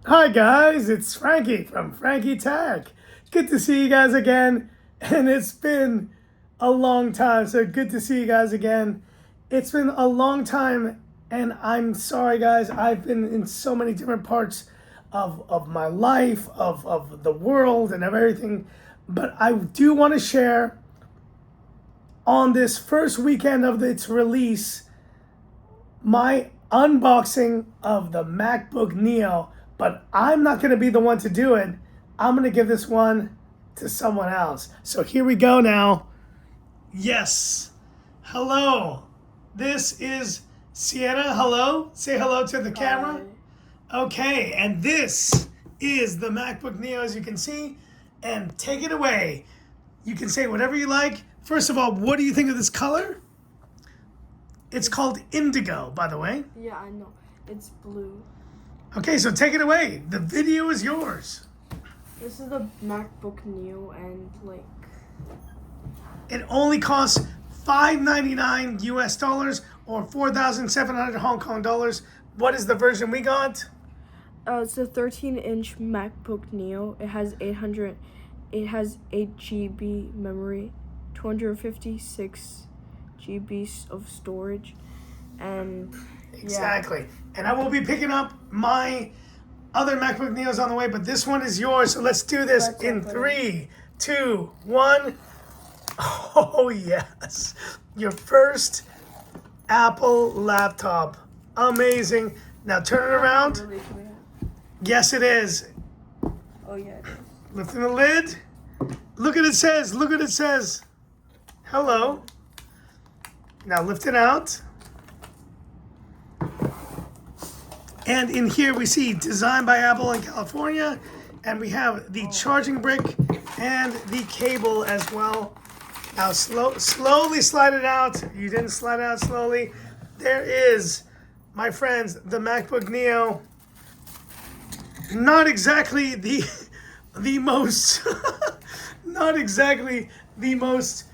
Hi guys, it's Frankie from Frankie Tech. Good to see you guys again, and it's been a long time, so good to see you guys again. It's been a long time, and I'm sorry guys, I've been in so many different parts of my life, of the world, and of everything, but I do want to share on this first weekend of its release my unboxing of the MacBook Neo, but I'm not going to be the one to do it. I'm going to give this one to someone else. So here we go now. Yes. Hello. This is Sienna. Hello. Say hello to the camera. Okay, and this is the MacBook Neo, as you can see. And take it away. You can say whatever you like. First of all, what do you think of this color? It's called Indigo, by the way. Yeah, I know. It's blue. Okay, so take it away. The video is yours. This is the MacBook Neo, and It only costs $599 US dollars or 4,700 Hong Kong dollars. What is the version we got? it's a 13-inch MacBook Neo. It has 8 GB memory, 256 GB of storage, and Exactly. And I will be picking up my other MacBook Neos on the way, but this one is yours. So let's do this in 3, 2, 1. Oh, yes. Your first Apple laptop. Amazing. Now turn it around. Yes, it is. Oh yeah, it is. Lifting the lid. Look what it says. Look what it says. Hello. Now lift it out. And in here we see designed by Apple in California. And we have the charging brick and the cable as well. Now slowly slide it out. You didn't slide it out slowly. There is, my friends, the MacBook Neo. Not exactly the most not exactly the most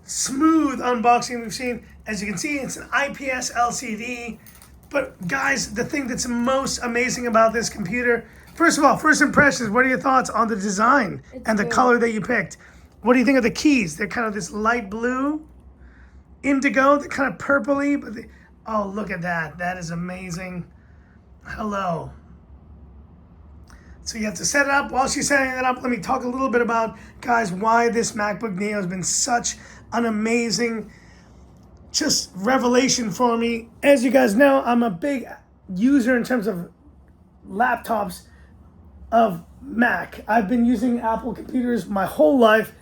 smooth unboxing we've seen. As you can see, it's an IPS LCD. But guys, the thing that's most amazing about this computer, first of all, first impressions, what are your thoughts on the design and the color that you picked? What do you think of the keys? They're kind of this light blue, indigo, they're kind of purpley, but oh, look at that. That is amazing. Hello. So you have to set it up. While she's setting it up, let me talk a little bit about, guys, why this MacBook Neo has been such an amazing just revelation for me. As you guys know, I'm a big user in terms of laptops of Mac. I've been using Apple computers my whole life.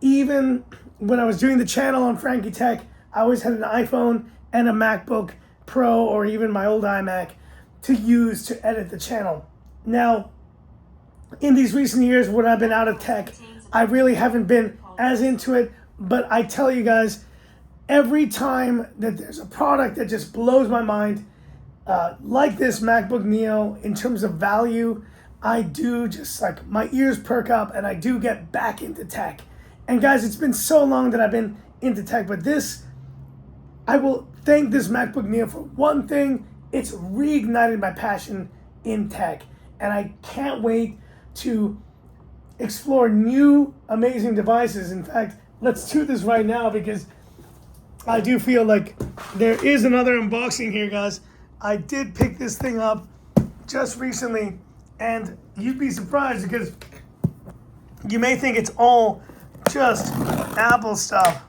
Even when I was doing the channel on Frankie Tech, I always had an iPhone and a MacBook Pro or even my old iMac to use to edit the channel. Now, in these recent years when I've been out of tech, I really haven't been as into it, but I tell you guys, every time that there's a product that just blows my mind, like this MacBook Neo, in terms of value, I do just like my ears perk up and I do get back into tech. And guys, it's been so long that I've been into tech, but this, I will thank this MacBook Neo for one thing. It's reignited my passion in tech, and I can't wait to explore new amazing devices. In fact, let's do this right now because I do feel like there is another unboxing here, guys. I did pick this thing up just recently, and you'd be surprised because you may think it's all just Apple stuff,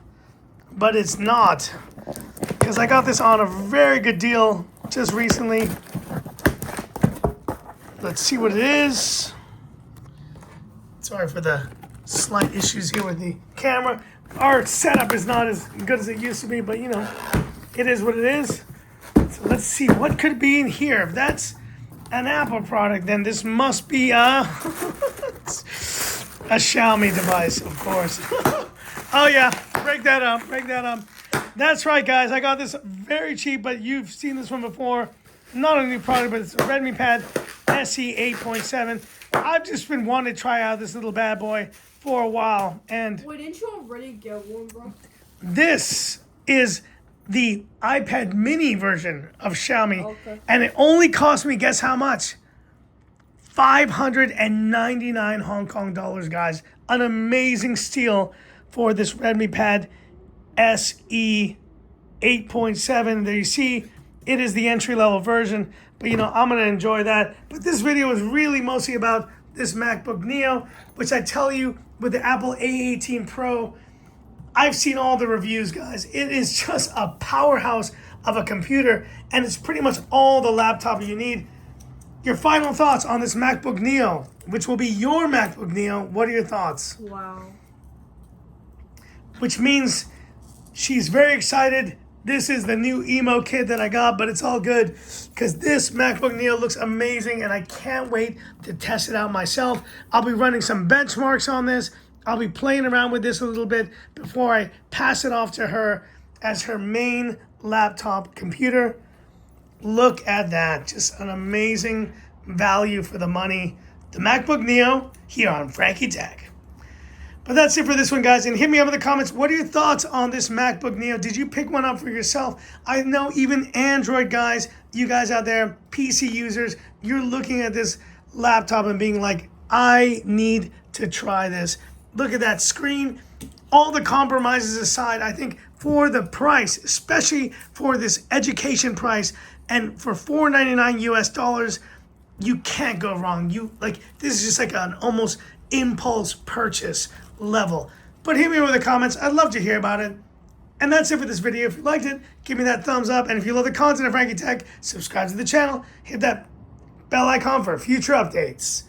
but it's not. Because I got this on a very good deal just recently. Let's see what it is. Sorry for the slight issues here with the camera. Our setup is not as good as it used to be, but you know, it is what it is. So let's see what could be in here. If that's an Apple product, then this must be a Xiaomi device, of course. Oh yeah, break that up, break that up. That's right, guys. I got this very cheap, but you've seen this one before. Not a new product, but it's a Redmi Pad SE 8.7. I've just been wanting to try out this little bad boy for a while. And wait, didn't you already get one, bro? this is the iPad mini version of Xiaomi. Okay. And it only cost me, guess how much? 599 Hong Kong dollars, guys. An amazing steal for this Redmi Pad SE 8.7. There you see, it is the entry-level version, but I'm gonna enjoy that. But this video is really mostly about this MacBook Neo, which I tell you, with the Apple A18 Pro, I've seen all the reviews, guys. It is just a powerhouse of a computer, and it's pretty much all the laptop you need. Your final thoughts on this MacBook Neo, which will be your MacBook Neo. What are your thoughts? Wow. Which means she's very excited. This is the new emo kid that I got, but it's all good because this MacBook Neo looks amazing, and I can't wait to test it out myself. I'll be running some benchmarks on this. I'll be playing around with this a little bit before I pass it off to her as her main laptop computer. Look at that. Just an amazing value for the money. The MacBook Neo here on Frankie Tech. But that's it for this one, guys. And hit me up in the comments. What are your thoughts on this MacBook Neo? Did you pick one up for yourself? I know even Android guys, you guys out there, PC users, you're looking at this laptop and being like, I need to try this. Look at that screen. All the compromises aside, I think for the price, especially for this education price, and for $499 US, you can't go wrong. This is just like an almost impulse purchase level. But hit me with the comments. I'd love to hear about it. And that's it for this video. If you liked it, give me that thumbs up. And if you love the content of Frankie Tech, subscribe to the channel. Hit that bell icon for future updates.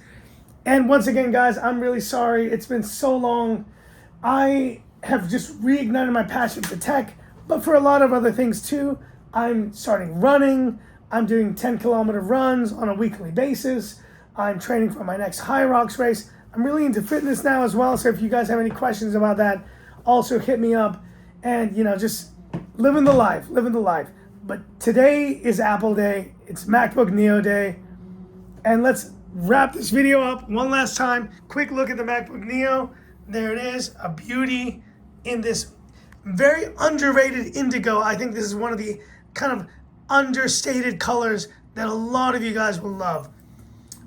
And once again, guys, I'm really sorry. It's been so long. I have just reignited my passion for tech, but for a lot of other things too. I'm starting running. I'm doing 10-kilometer runs on a weekly basis. I'm training for my next High Rocks race. I'm really into fitness now as well. So if you guys have any questions about that, also hit me up. And, just living the life. But today is Apple Day. It's MacBook Neo Day. And let's wrap this video up one last time. Quick look at the MacBook Neo. There it is, a beauty in this very underrated indigo. I think this is one of the kind of understated colors that a lot of you guys will love.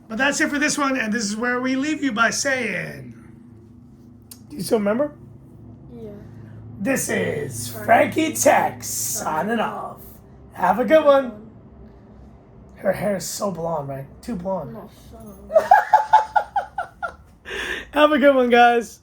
But that's it for this one, and this is where we leave you by saying, do you still remember? Yeah. This is Frankie Tech signing off. Have a good one. Her hair is so blonde, right? Too blonde. No, shut up. Have a good one, guys.